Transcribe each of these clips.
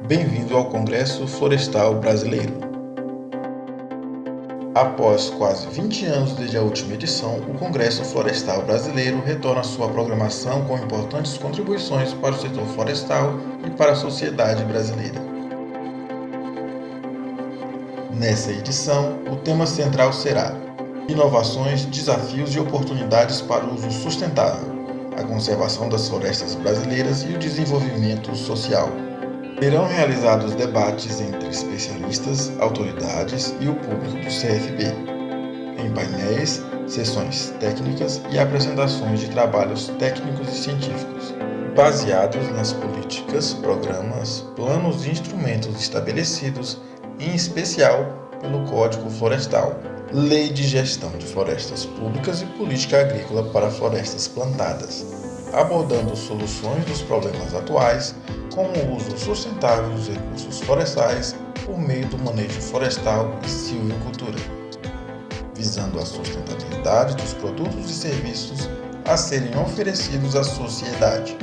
Bem-vindo ao Congresso Florestal Brasileiro. Após quase 20 anos desde a última edição, o Congresso Florestal Brasileiro retorna sua programação com importantes contribuições para o setor florestal e para a sociedade brasileira. Nessa edição, o tema central será Inovações, Desafios e Oportunidades para o Uso Sustentável, a conservação das florestas brasileiras e o desenvolvimento social. Serão realizados debates entre especialistas, autoridades e o público do CFB, em painéis, sessões técnicas e apresentações de trabalhos técnicos e científicos, baseados nas políticas, programas, planos e instrumentos estabelecidos, em especial pelo Código Florestal, Lei de Gestão de Florestas Públicas e Política Agrícola para Florestas Plantadas, abordando soluções dos problemas atuais, como o uso sustentável dos recursos florestais por meio do manejo florestal e silvicultura, visando a sustentabilidade dos produtos e serviços a serem oferecidos à sociedade.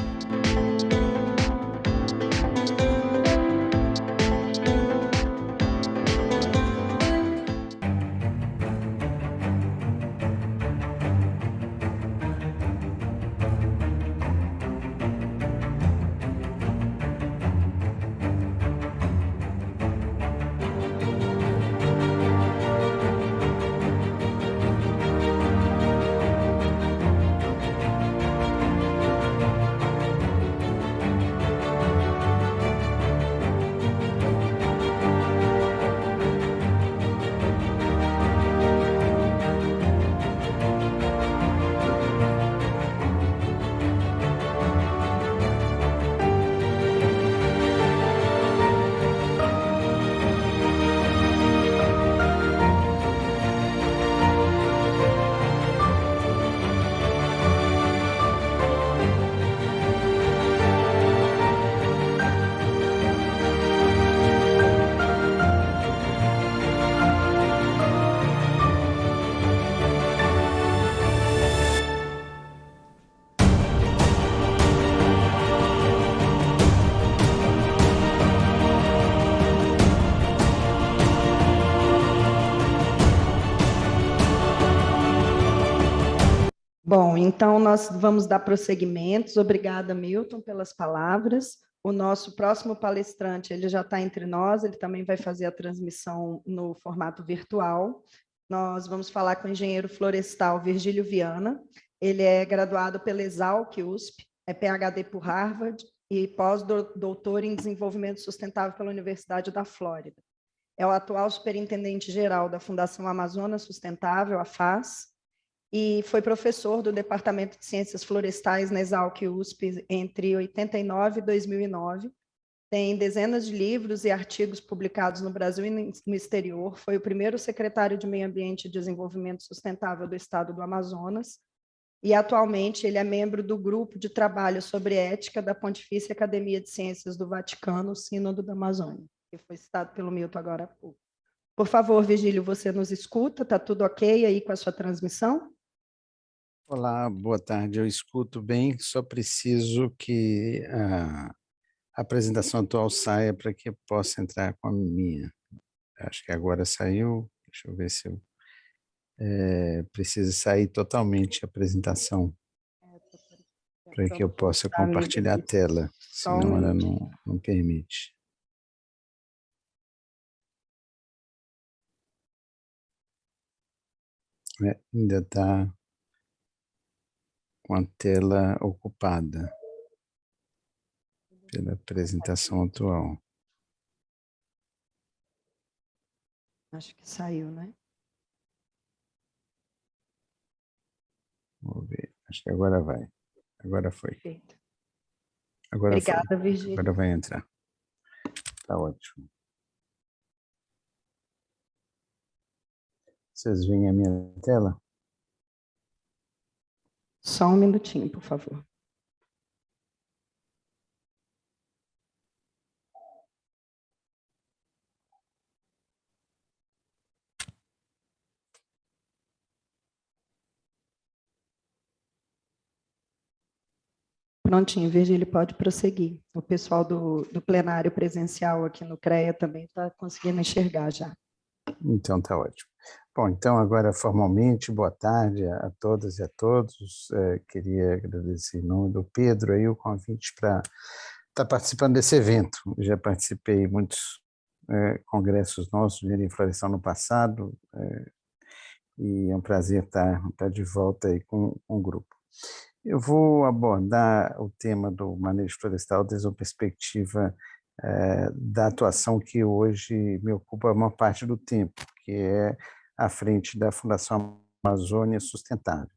Bom, então nós vamos dar prosseguimentos. Obrigada, Milton, pelas palavras. O nosso próximo palestrante, ele já está entre nós, ele também vai fazer a transmissão no formato virtual. Nós vamos falar com o engenheiro florestal Virgílio Viana. Ele é graduado pela Exalc USP, é PhD por Harvard e pós-doutor em desenvolvimento sustentável pela Universidade da Flórida. É o atual superintendente-geral da Fundação Amazônia Sustentável, a FAS, e foi professor do Departamento de Ciências Florestais na Exalc USP entre 89 e 2009. Tem dezenas de livros e artigos publicados no Brasil e no exterior. Foi o primeiro secretário de Meio Ambiente e Desenvolvimento Sustentável do Estado do Amazonas. E, atualmente, ele é membro do grupo de trabalho sobre ética da Pontifícia Academia de Ciências do Vaticano, Sínodo da Amazônia, que foi citado pelo Milton agora há pouco. Por favor, Virgílio, você nos escuta? Está tudo ok aí com a sua transmissão? Olá, boa tarde. Eu escuto bem, só preciso que a apresentação atual saia para que eu possa entrar com a minha. Acho que agora saiu. Deixa eu ver se eu preciso sair totalmente a apresentação para que eu possa compartilhar a tela, senão ela não permite. Ainda está com a tela ocupada pela apresentação atual. Acho que saiu, né? Vamos ver. Acho que agora vai. Agora foi. Perfeito. Agora Obrigada, foi. Virgílio. Agora vai entrar. Tá ótimo. Vocês veem a minha tela? Só um minutinho, por favor. Prontinho, Virgílio, pode prosseguir. O pessoal do plenário presencial aqui no CREA também está conseguindo enxergar já. Então, tá ótimo. Bom, então agora formalmente, boa tarde a todas e a todos. Queria agradecer em nome do Pedro aí o convite para estar participando desse evento. Já participei em muitos congressos nossos de engenharia florestal no passado, e é um prazer estar de volta aí com o grupo. Eu vou abordar o tema do manejo florestal desde uma perspectiva da atuação que hoje me ocupa a maior parte do tempo, que é à frente da Fundação Amazônia Sustentável.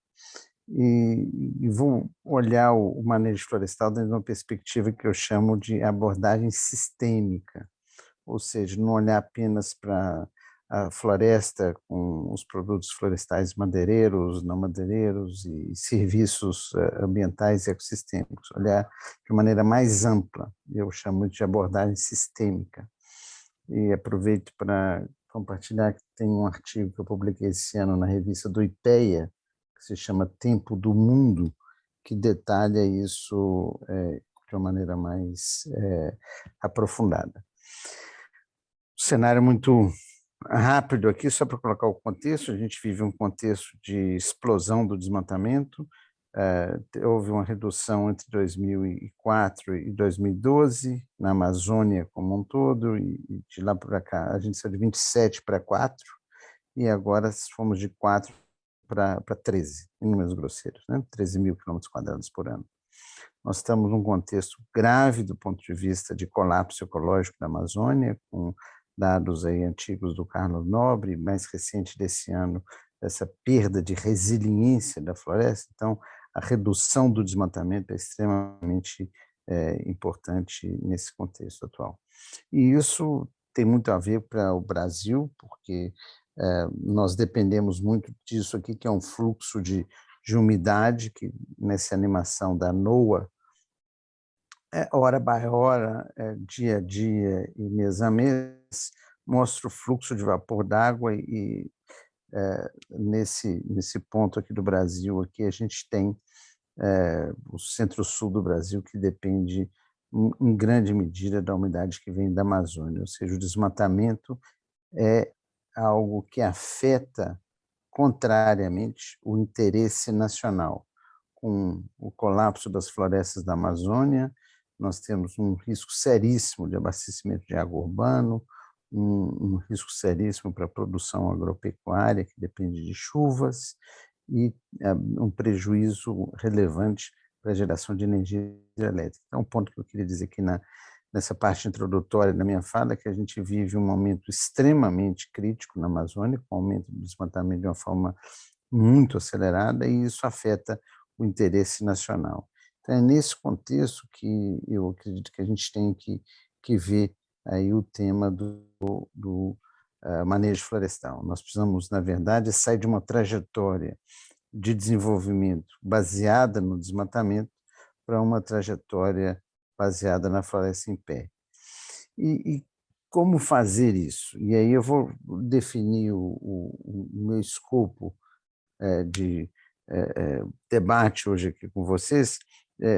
E vou olhar o manejo florestal dentro de uma perspectiva que eu chamo de abordagem sistêmica, ou seja, não olhar apenas para a floresta com os produtos florestais madeireiros, não madeireiros e serviços ambientais e ecossistêmicos, olhar de maneira mais ampla, eu chamo de abordagem sistêmica. E aproveito para compartilhar que tem um artigo que eu publiquei esse ano na revista do IPEA, que se chama Tempo do Mundo, que detalha isso de uma maneira mais aprofundada. O cenário muito rápido aqui, só para colocar o contexto: a gente vive um contexto de explosão do desmatamento. Houve uma redução entre 2004 e 2012 na Amazônia como um todo, e de lá para cá a gente saiu de 27 para 4, e agora fomos de 4 para 13, em números grosseiros, né? 13 mil quilômetros quadrados por ano. Nós estamos num contexto grave do ponto de vista de colapso ecológico da Amazônia, com dados aí antigos do Carlos Nobre, mais recente desse ano, essa perda de resiliência da floresta. Então, a redução do desmatamento é extremamente importante nesse contexto atual. E isso tem muito a ver para o Brasil, porque nós dependemos muito disso aqui, que é um fluxo de umidade, que nessa animação da NOAA, hora by hora, dia a dia e mês a mês, mostra o fluxo de vapor d'água, e nesse ponto aqui do Brasil, aqui a gente tem o centro-sul do Brasil, que depende em grande medida da umidade que vem da Amazônia, ou seja, o desmatamento é algo que afeta contrariamente o interesse nacional. Com o colapso das florestas da Amazônia, nós temos um risco seríssimo de abastecimento de água urbano, um risco seríssimo para a produção agropecuária, que depende de chuvas, e um prejuízo relevante para a geração de energia elétrica. Então, um ponto que eu queria dizer aqui nessa parte introdutória da minha fala é que a gente vive um momento extremamente crítico na Amazônia, com o aumento do desmatamento de uma forma muito acelerada, e isso afeta o interesse nacional. Então, é nesse contexto que eu acredito que a gente tem que ver aí o tema do manejo florestal. Nós precisamos, na verdade, sair de uma trajetória de desenvolvimento baseada no desmatamento para uma trajetória baseada na floresta em pé. E como fazer isso? E aí eu vou definir o meu escopo de debate hoje aqui com vocês,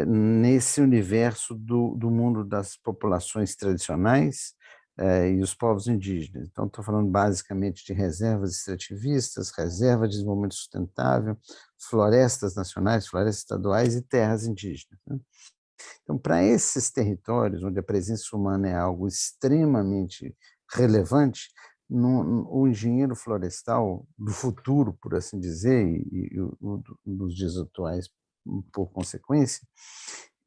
nesse universo do mundo das populações tradicionais e os povos indígenas. Então, estou falando basicamente de reservas extrativistas, reserva de desenvolvimento sustentável, florestas nacionais, florestas estaduais e terras indígenas, né? Então, para esses territórios, onde a presença humana é algo extremamente relevante, o engenheiro florestal do futuro, por assim dizer, e dos dias atuais, por consequência,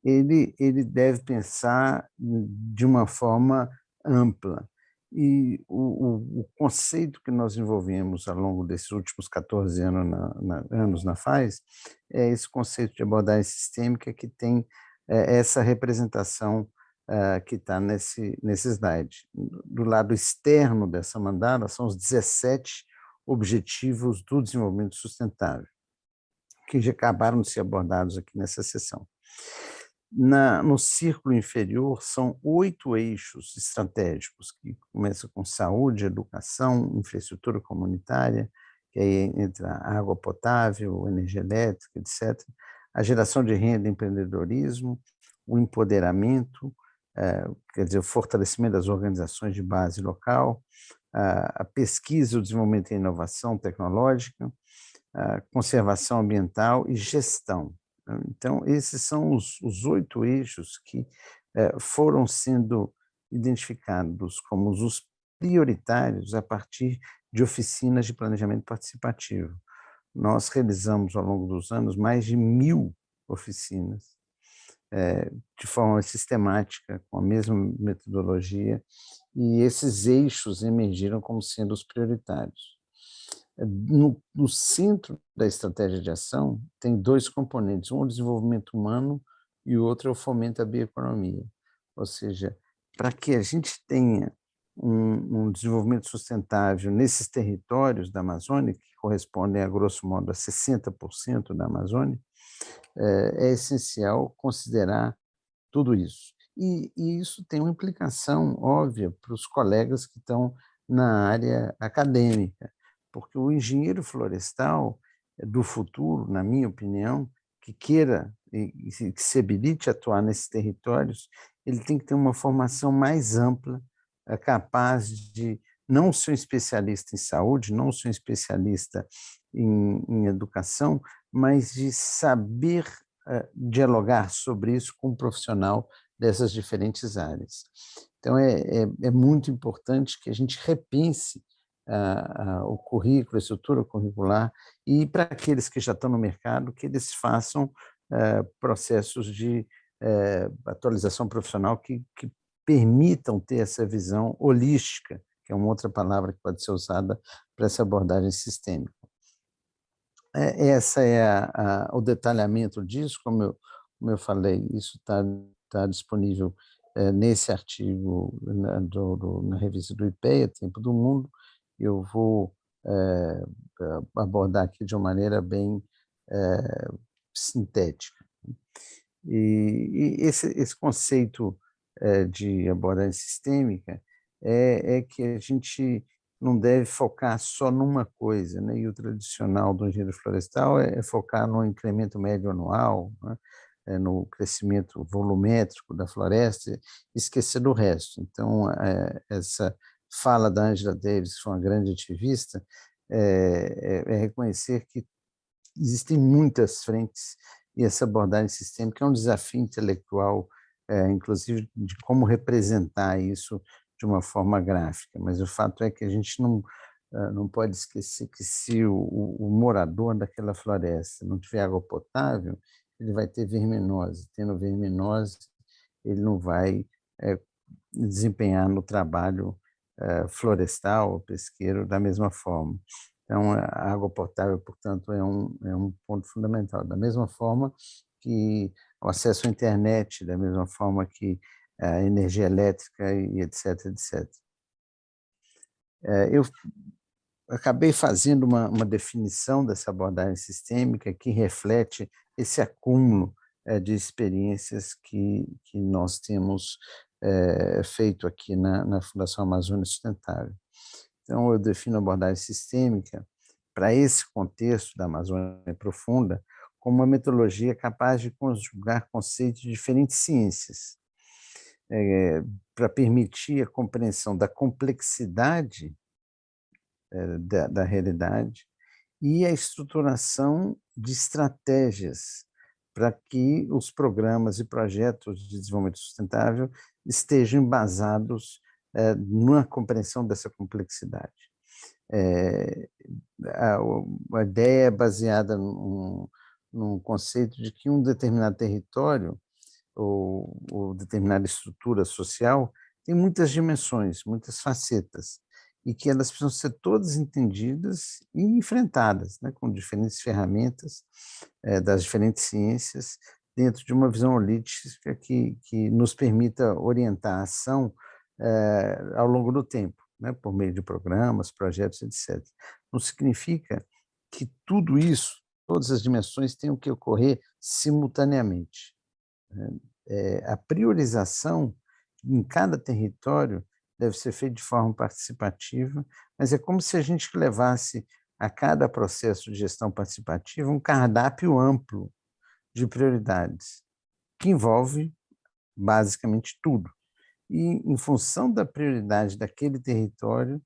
ele deve pensar de uma forma ampla. E o conceito que nós desenvolvemos ao longo desses últimos 14 anos na FAIS é esse conceito de abordagem sistêmica, que tem essa representação que está nesse slide. Do lado externo dessa mandala são os 17 Objetivos do Desenvolvimento Sustentável, que já acabaram de ser abordados aqui nessa sessão. No círculo inferior são 8 eixos estratégicos, que começam com saúde, educação, infraestrutura comunitária, que aí entra água potável, energia elétrica, etc., a geração de renda, empreendedorismo, o empoderamento, quer dizer, o fortalecimento das organizações de base local, a pesquisa, o desenvolvimento e a inovação tecnológica, a conservação ambiental e gestão. Então, esses são os 8 eixos que foram sendo identificados como os prioritários a partir de oficinas de planejamento participativo. Nós realizamos, ao longo dos anos, mais de 1000 oficinas, de forma sistemática, com a mesma metodologia, e esses eixos emergiram como sendo os prioritários. No centro da estratégia de ação tem 2 componentes, um é o desenvolvimento humano e o outro é o fomento à bioeconomia. Ou seja, para que a gente tenha um desenvolvimento sustentável nesses territórios da Amazônia, que correspondem, a grosso modo, a 60% da Amazônia, é essencial considerar tudo isso. E isso tem uma implicação óbvia para os colegas que estão na área acadêmica, porque o engenheiro florestal do futuro, na minha opinião, que queira e que se habilite a atuar nesses territórios, ele tem que ter uma formação mais ampla, capaz de não ser um especialista em saúde, não ser um especialista em educação, mas de saber dialogar sobre isso com um profissional dessas diferentes áreas. Então, é muito importante que a gente repense o currículo, a estrutura curricular, e para aqueles que já estão no mercado, que eles façam processos de atualização profissional que permitam ter essa visão holística, que é uma outra palavra que pode ser usada para essa abordagem sistêmica. Essa é o detalhamento disso, como eu falei, isso está disponível nesse artigo na revista do IPEA, Tempo do Mundo. Eu vou abordar aqui de uma maneira bem sintética. E esse conceito de abordagem sistêmica é que a gente não deve focar só numa coisa, né? E o tradicional do engenheiro florestal é focar no incremento médio anual, né? No crescimento volumétrico da floresta, e esquecer do resto. Então, essa fala da Angela Davis, que foi uma grande ativista, é reconhecer que existem muitas frentes, e essa abordagem sistêmica é um desafio intelectual, inclusive de como representar isso de uma forma gráfica, mas o fato é que a gente não pode esquecer que se o morador daquela floresta não tiver água potável, ele vai ter verminose. Tendo verminose, ele não vai desempenhar no trabalho florestal ou pesqueiro da mesma forma. Então, a água potável, portanto, é um ponto fundamental. Da mesma forma que o acesso à internet, da mesma forma que a energia elétrica e etc, etc. Eu acabei fazendo uma definição dessa abordagem sistêmica que reflete esse acúmulo de experiências que nós temos feito aqui na Fundação Amazônia Sustentável. Então, eu defino a abordagem sistêmica para esse contexto da Amazônia Profunda como uma metodologia capaz de conjugar conceitos de diferentes ciências, para permitir a compreensão da complexidade da realidade e a estruturação de estratégias para que os programas e projetos de desenvolvimento sustentável estejam embasados na compreensão dessa complexidade. A ideia é baseada num conceito de que um determinado território ou determinada estrutura social tem muitas dimensões, muitas facetas, e que elas precisam ser todas entendidas e enfrentadas, né, com diferentes ferramentas das diferentes ciências, dentro de uma visão holística que nos permita orientar a ação ao longo do tempo, né, por meio de programas, projetos, etc. Não significa que tudo isso, todas as dimensões, tenham que ocorrer simultaneamente. A priorização em cada território deve ser feita de forma participativa, mas é como se a gente levasse a cada processo de gestão participativa um cardápio amplo de prioridades, que envolve basicamente tudo. E, em função da prioridade daquele território,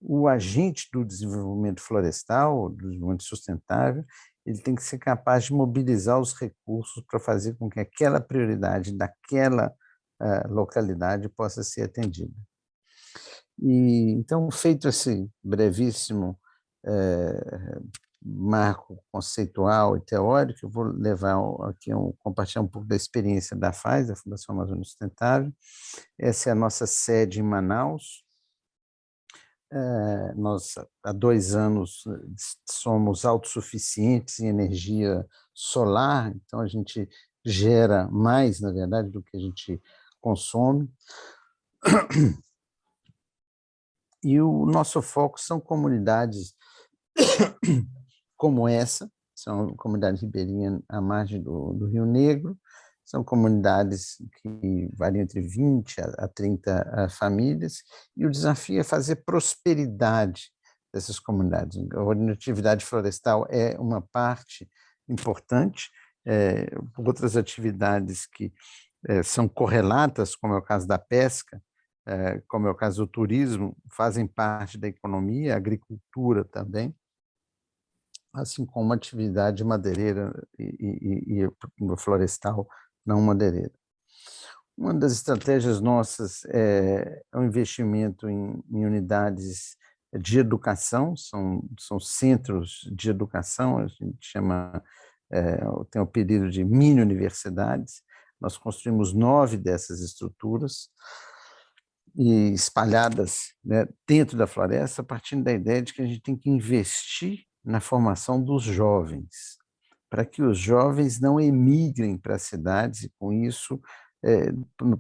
o agente do desenvolvimento florestal, do desenvolvimento sustentável, ele tem que ser capaz de mobilizar os recursos para fazer com que aquela prioridade daquela localidade possa ser atendida. E, então, feito esse brevíssimo marco conceitual e teórico, eu vou levar aqui compartilhar um pouco da experiência da FAIS, da Fundação Amazônia Sustentável. Essa é a nossa sede em Manaus. Nós, há 2 anos, somos autossuficientes em energia solar, então a gente gera mais, na verdade, do que a gente consome. E o nosso foco são comunidades como essa, são comunidades ribeirinhas à margem do Rio Negro, são comunidades que variam entre 20 a 30 famílias, e o desafio é fazer prosperidade dessas comunidades. A atividade florestal é uma parte importante, outras atividades que são correlatas, como é o caso da pesca, como é o caso do turismo, fazem parte da economia, a agricultura também, assim como a atividade madeireira e florestal não madeireira. Uma das estratégias nossas é o investimento em unidades de educação, são centros de educação, a gente chama, tem o período de mini-universidades. Nós construímos 9 dessas estruturas, e espalhadas, né, dentro da floresta, partindo da ideia de que a gente tem que investir na formação dos jovens, para que os jovens não emigrem para as cidades e, com isso,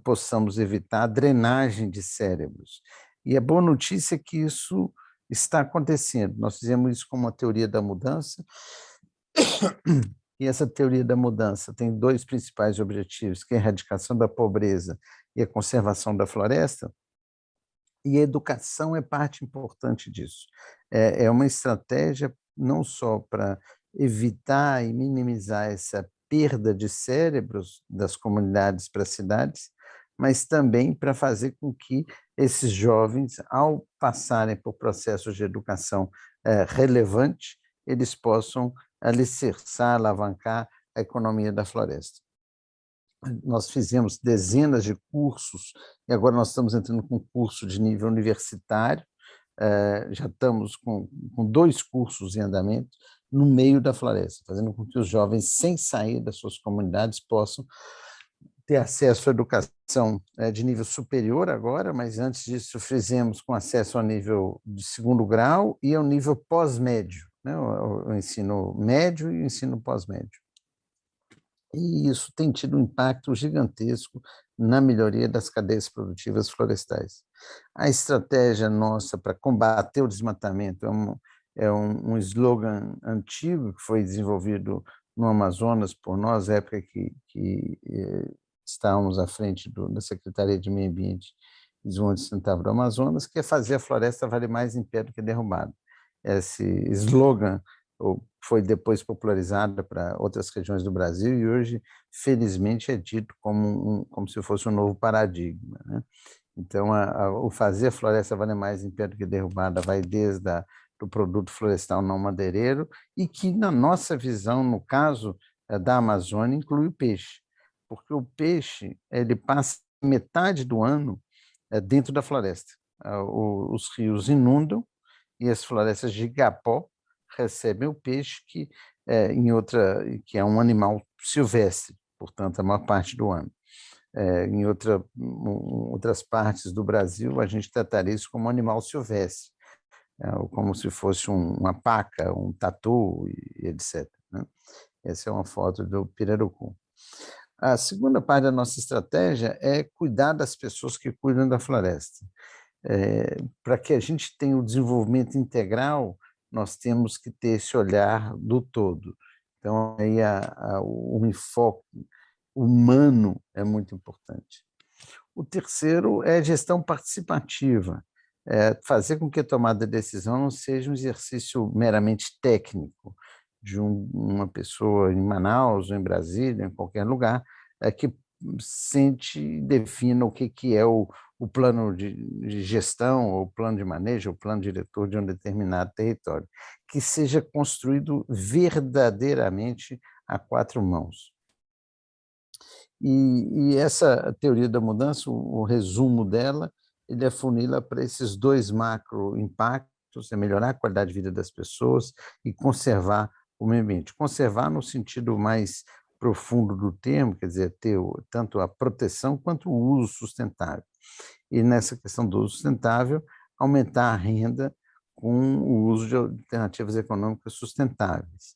possamos evitar a drenagem de cérebros. E a boa notícia é que isso está acontecendo. Nós fizemos isso com uma teoria da mudança, e essa teoria da mudança tem 2 principais objetivos, que é a erradicação da pobreza e a conservação da floresta, e a educação é parte importante disso. É uma estratégia não só para evitar e minimizar essa perda de cérebros das comunidades para as cidades, mas também para fazer com que esses jovens, ao passarem por processos de educação relevante, eles possam alicerçar, alavancar a economia da floresta. Nós fizemos dezenas de cursos, e agora nós estamos entrando com um curso de nível universitário, já estamos com 2 cursos em andamento no meio da floresta, fazendo com que os jovens, sem sair das suas comunidades, possam ter acesso à educação de nível superior agora, mas antes disso fizemos com acesso ao nível de 2º grau e ao nível pós-médio, né, o ensino médio e o ensino pós-médio. E isso tem tido um impacto gigantesco na melhoria das cadeias produtivas florestais. A estratégia nossa para combater o desmatamento é um slogan antigo que foi desenvolvido no Amazonas por nós, na época que estávamos à frente da Secretaria de Meio Ambiente e Desenvolvimento Sustentável do Amazonas, que é fazer a floresta valer mais em pé do que derrubada. Esse slogan foi depois popularizada para outras regiões do Brasil e hoje, felizmente, é dito como se fosse um novo paradigma, né? Então, o fazer a floresta valer mais em pé do que derrubada vai desde do produto florestal não madeireiro, e que, na nossa visão, no caso da Amazônia, inclui o peixe, porque o peixe ele passa metade do ano dentro da floresta. Os rios inundam e as florestas de igapó recebem o peixe que é um animal silvestre, portanto, a maior parte do ano. Em outras partes do Brasil, a gente trataria isso como um animal silvestre, como se fosse uma paca, um tatu, e etc., né? Essa é uma foto do pirarucu. A segunda parte da nossa estratégia é cuidar das pessoas que cuidam da floresta. Para que a gente tenha o desenvolvimento integral, nós temos que ter esse olhar do todo. Então, aí o enfoque humano é muito importante. O terceiro é a gestão participativa, fazer com que a tomada de decisão não seja um exercício meramente técnico, de uma pessoa em Manaus, ou em Brasília, em qualquer lugar, que sente e defina o que é o plano de gestão, ou o plano de manejo, ou o plano diretor de um determinado território, que seja construído verdadeiramente a quatro mãos. E essa teoria da mudança, o resumo dela, ele afunila para esses dois macro impactos, é melhorar a qualidade de vida das pessoas e conservar o meio ambiente. Conservar no sentido mais profundo do termo, quer dizer, ter tanto a proteção quanto o uso sustentável. E nessa questão do uso sustentável, aumentar a renda com o uso de alternativas econômicas sustentáveis.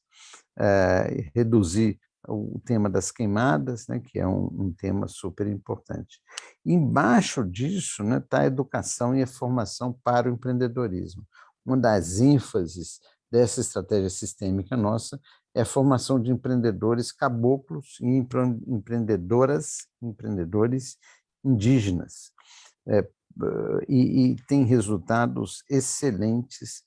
Reduzir o tema das queimadas, né, que é um tema super importante. Embaixo disso, né, está a educação e a formação para o empreendedorismo. Uma das ênfases dessa estratégia sistêmica nossa é a formação de empreendedores caboclos e empreendedores indígenas. E tem resultados excelentes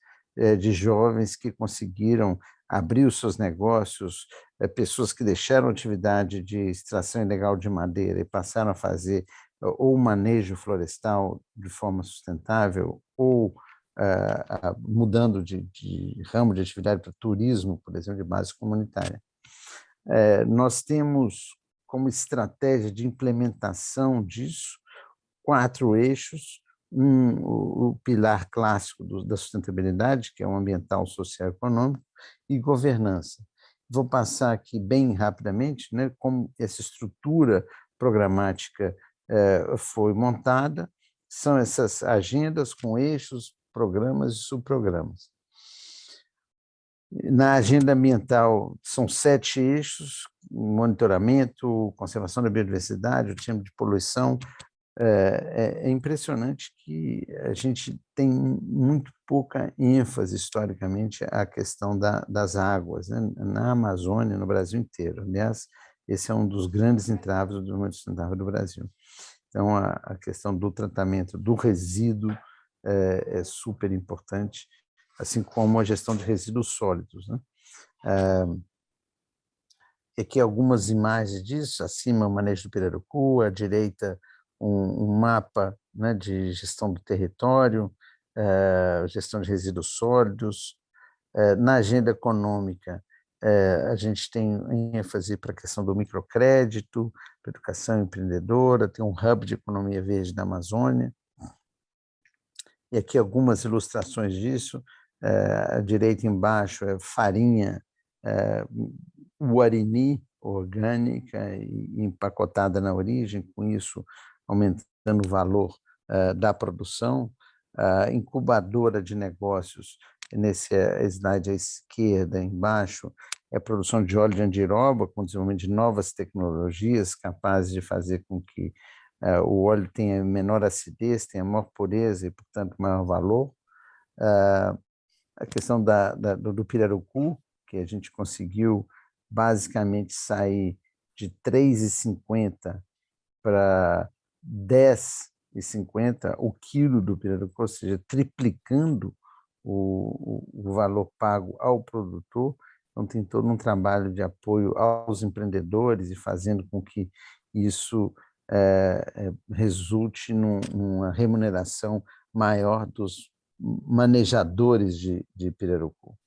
de jovens que conseguiram abrir os seus negócios, pessoas que deixaram a atividade de extração ilegal de madeira e passaram a fazer ou manejo florestal de forma sustentável, ou mudando de ramo de atividade para turismo, por exemplo, de base comunitária. Nós temos como estratégia de implementação disso 4 eixos, o pilar clássico da sustentabilidade, que é o ambiental, social e econômico, e governança. Vou passar aqui bem rapidamente, né, como essa estrutura programática foi montada, são essas agendas com eixos, programas e subprogramas. Na agenda ambiental, são 7 eixos: monitoramento, conservação da biodiversidade, o tema de poluição. É impressionante que a gente tem muito pouca ênfase, historicamente, à questão das águas, né, na Amazônia, no Brasil inteiro. Aliás, esse é um dos grandes entraves do desenvolvimento sustentável do Brasil. Então, a questão do tratamento do resíduo é super importante, assim como a gestão de resíduos sólidos, né? Aqui algumas imagens disso: acima o manejo do pirarucu, à direita um mapa, né, de gestão do território, gestão de resíduos sólidos. Na agenda econômica, a gente tem ênfase para a questão do microcrédito, para a educação empreendedora, tem um hub de economia verde da Amazônia. E aqui algumas ilustrações disso. À direita embaixo é farinha Guarini, orgânica e empacotada na origem, com isso aumentando o valor da produção. A incubadora de negócios, nesse slide à esquerda, embaixo, é a produção de óleo de andiroba, com desenvolvimento de novas tecnologias capazes de fazer com que o óleo tenha menor acidez, tenha maior pureza e, portanto, maior valor. A questão do pirarucu, que a gente conseguiu basicamente sair de 3,50 para 10,50 o quilo do pirarucu, ou seja, triplicando o valor pago ao produtor. Então, tem todo um trabalho de apoio aos empreendedores e fazendo com que isso resulte numa remuneração maior dos manejadores de pirarucu.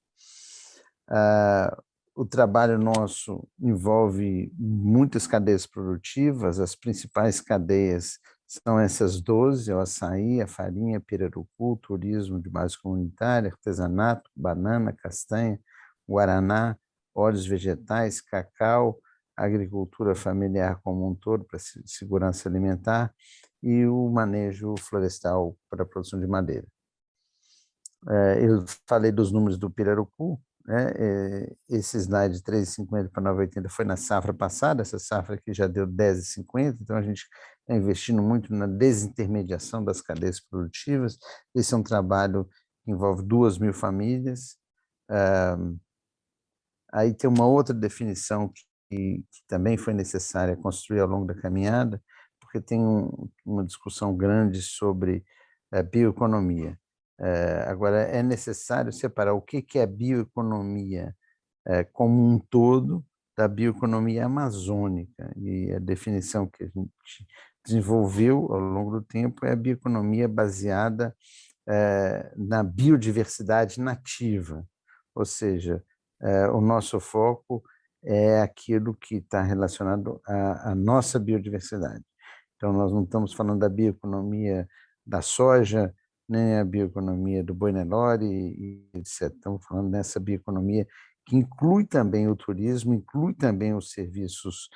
O trabalho nosso envolve muitas cadeias produtivas. As principais cadeias são essas 12, o açaí, a farinha, pirarucu, o turismo de base comunitária, artesanato, banana, castanha, guaraná, óleos vegetais, cacau, agricultura familiar como um todo para segurança alimentar e o manejo florestal para a produção de madeira. Eu falei dos números do pirarucu, né? Esse slide de 3,50 para 9,80 foi na safra passada, essa safra aqui já deu 10,50, então a gente está investindo muito na desintermediação das cadeias produtivas. Esse é um trabalho que envolve 2.000 famílias. Aí tem uma outra definição que também foi necessária construir ao longo da caminhada, porque tem uma discussão grande sobre bioeconomia. Agora, é necessário separar o que é bioeconomia como um todo da bioeconomia amazônica. E a definição que a gente desenvolveu ao longo do tempo é a bioeconomia baseada na biodiversidade nativa, ou seja, o nosso foco é aquilo que está relacionado à nossa biodiversidade. Então, nós não estamos falando da bioeconomia da soja, nem a bioeconomia do boi Nelore, e etc. Estamos falando dessa bioeconomia que inclui também o turismo, inclui também os serviços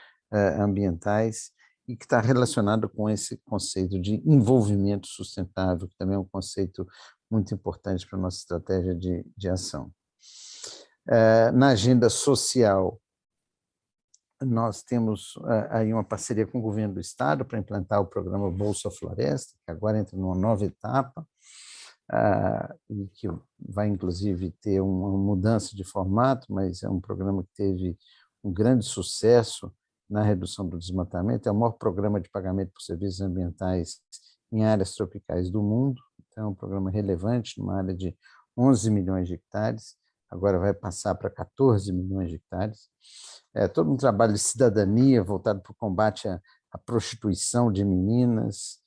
ambientais e que está relacionado com esse conceito de envolvimento sustentável, que também é um conceito muito importante para a nossa estratégia de ação. Na agenda social, nós temos aí uma parceria com o governo do estado para implantar o programa Bolsa Floresta, que agora entra numa nova etapa, e que vai, inclusive, ter uma mudança de formato, mas é um programa que teve um grande sucesso na redução do desmatamento, é o maior programa de pagamento por serviços ambientais em áreas tropicais do mundo, então é um programa relevante, numa área de 11 milhões de hectares, agora vai passar para 14 milhões de hectares. Todo um trabalho de cidadania voltado para o combate à prostituição de meninas,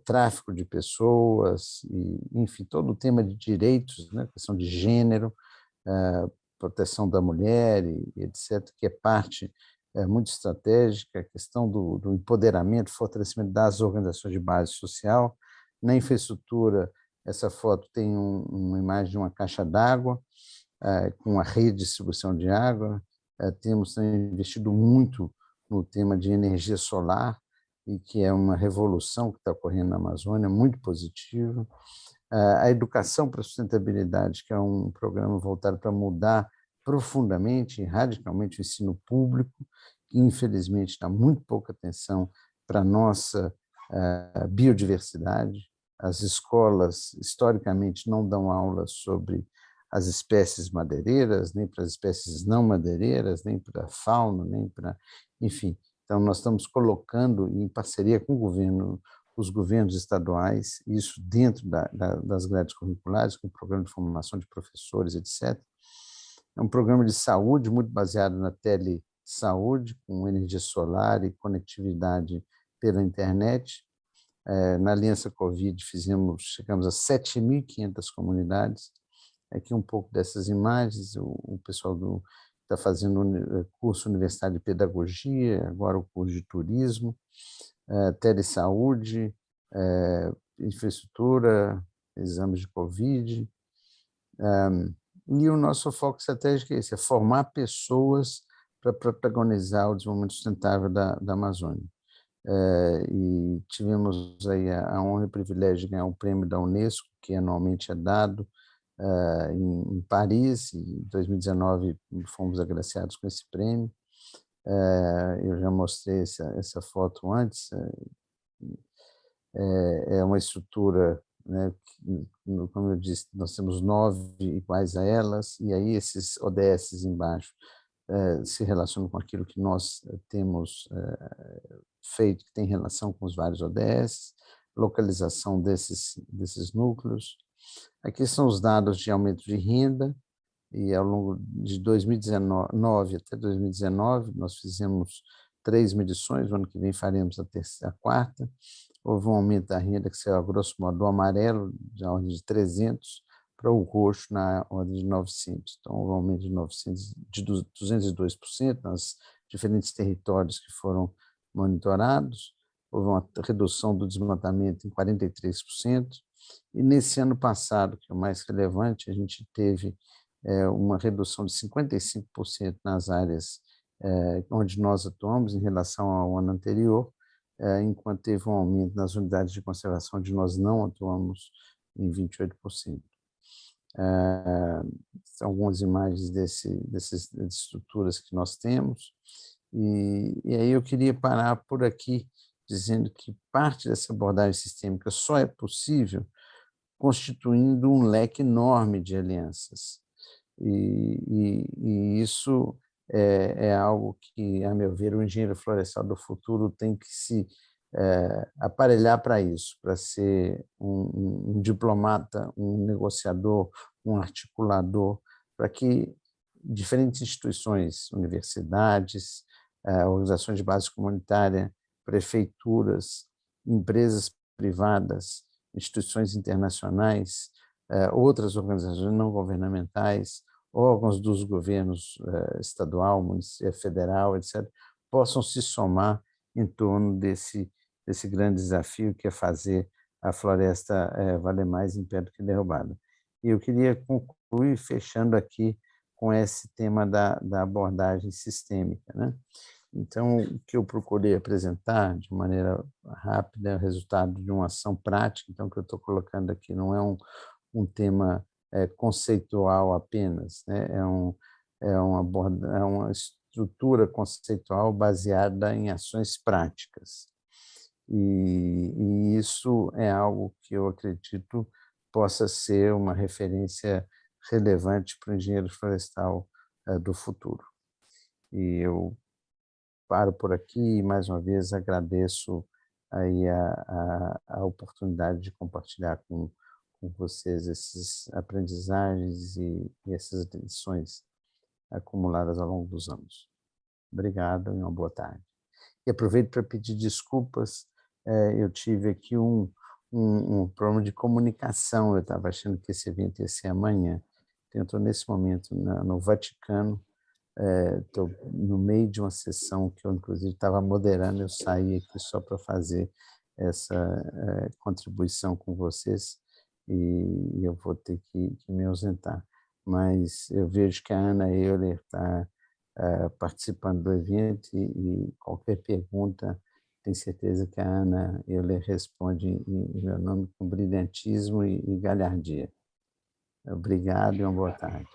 tráfico de pessoas, e, enfim, todo o tema de direitos, né, questão de gênero, proteção da mulher, e etc., que é parte muito estratégica, a questão do empoderamento, fortalecimento das organizações de base social. Na infraestrutura, essa foto tem uma imagem de uma caixa d'água, com a rede de distribuição de água. Temos também investido muito no tema de energia solar, e que é uma revolução que está ocorrendo na Amazônia, muito positiva. A educação para a sustentabilidade, que é um programa voltado para mudar profundamente e radicalmente o ensino público, que infelizmente dá muito pouca atenção para a nossa biodiversidade. As escolas, historicamente, não dão aula sobre as espécies madeireiras, nem para as espécies não madeireiras, nem para a fauna, nem para... Enfim, então nós estamos colocando em parceria com o governo, os governos estaduais, isso dentro das grades curriculares, com o programa de formação de professores, etc. É um programa de saúde muito baseado na telesaúde, com energia solar e conectividade pela internet. Na Aliança Covid chegamos a 7.500 comunidades. Aqui um pouco dessas imagens, o pessoal está fazendo curso universitário de pedagogia, agora o curso de turismo, telesaúde, infraestrutura, exames de Covid. E o nosso foco estratégico é esse, é formar pessoas para protagonizar o desenvolvimento sustentável da Amazônia. E tivemos aí a honra e o privilégio de ganhar um prêmio da Unesco, que anualmente é dado em Paris. Em 2019 fomos agraciados com esse prêmio. Eu já mostrei essa foto antes. É uma estrutura, né, que, como eu disse, nós temos 9 iguais a elas, e aí esses ODS embaixo se relacionam com aquilo que nós temos feito, que tem relação com os vários ODS, localização desses núcleos. Aqui são os dados de aumento de renda, e ao longo de 2019 até 2019, nós fizemos 3 medições, o ano que vem faremos a quarta. Houve um aumento da renda que saiu, a grosso modo, do amarelo, da ordem de 300, para o roxo, na ordem de 900. Então, houve um aumento de 202% nos diferentes territórios que foram monitorados. Houve uma redução do desmatamento em 43%. E nesse ano passado, que é o mais relevante, a gente teve uma redução de 55% nas áreas onde nós atuamos em relação ao ano anterior, enquanto teve um aumento nas unidades de conservação onde nós não atuamos em 28%. São algumas imagens dessas estruturas que nós temos, e aí eu queria parar por aqui, dizendo que parte dessa abordagem sistêmica só é possível constituindo um leque enorme de alianças. E isso é algo que, a meu ver, o engenheiro florestal do futuro tem que se aparelhar para isso, para ser um diplomata, um negociador, um articulador, para que diferentes instituições, universidades, organizações de base comunitária, prefeituras, empresas privadas, instituições internacionais, outras organizações não governamentais, órgãos dos governos estadual, federal, etc., possam se somar em torno desse grande desafio que é fazer a floresta valer mais em pé do que derrubada. E eu queria concluir fechando aqui com esse tema da abordagem sistêmica, né? Então, o que eu procurei apresentar de maneira rápida é o resultado de uma ação prática. Então, o que eu estou colocando aqui não é um tema conceitual apenas, né? É uma estrutura conceitual baseada em ações práticas. E isso é algo que eu acredito possa ser uma referência relevante para o engenheiro florestal do futuro. E eu paro por aqui e, mais uma vez, agradeço aí a oportunidade de compartilhar com vocês essas aprendizagens e essas lições acumuladas ao longo dos anos. Obrigado e uma boa tarde. E aproveito para pedir desculpas, eu tive aqui um problema de comunicação, eu estava achando que esse evento ia ser amanhã, eu estou nesse momento no Vaticano, estou no meio de uma sessão que eu, inclusive, estava moderando, eu saí aqui só para fazer essa contribuição com vocês e eu vou ter que me ausentar. Mas eu vejo que a Ana Euler está participando do evento e qualquer pergunta, tenho certeza que a Ana Euler responde em meu nome com brilhantismo e galhardia. Obrigado e uma boa tarde.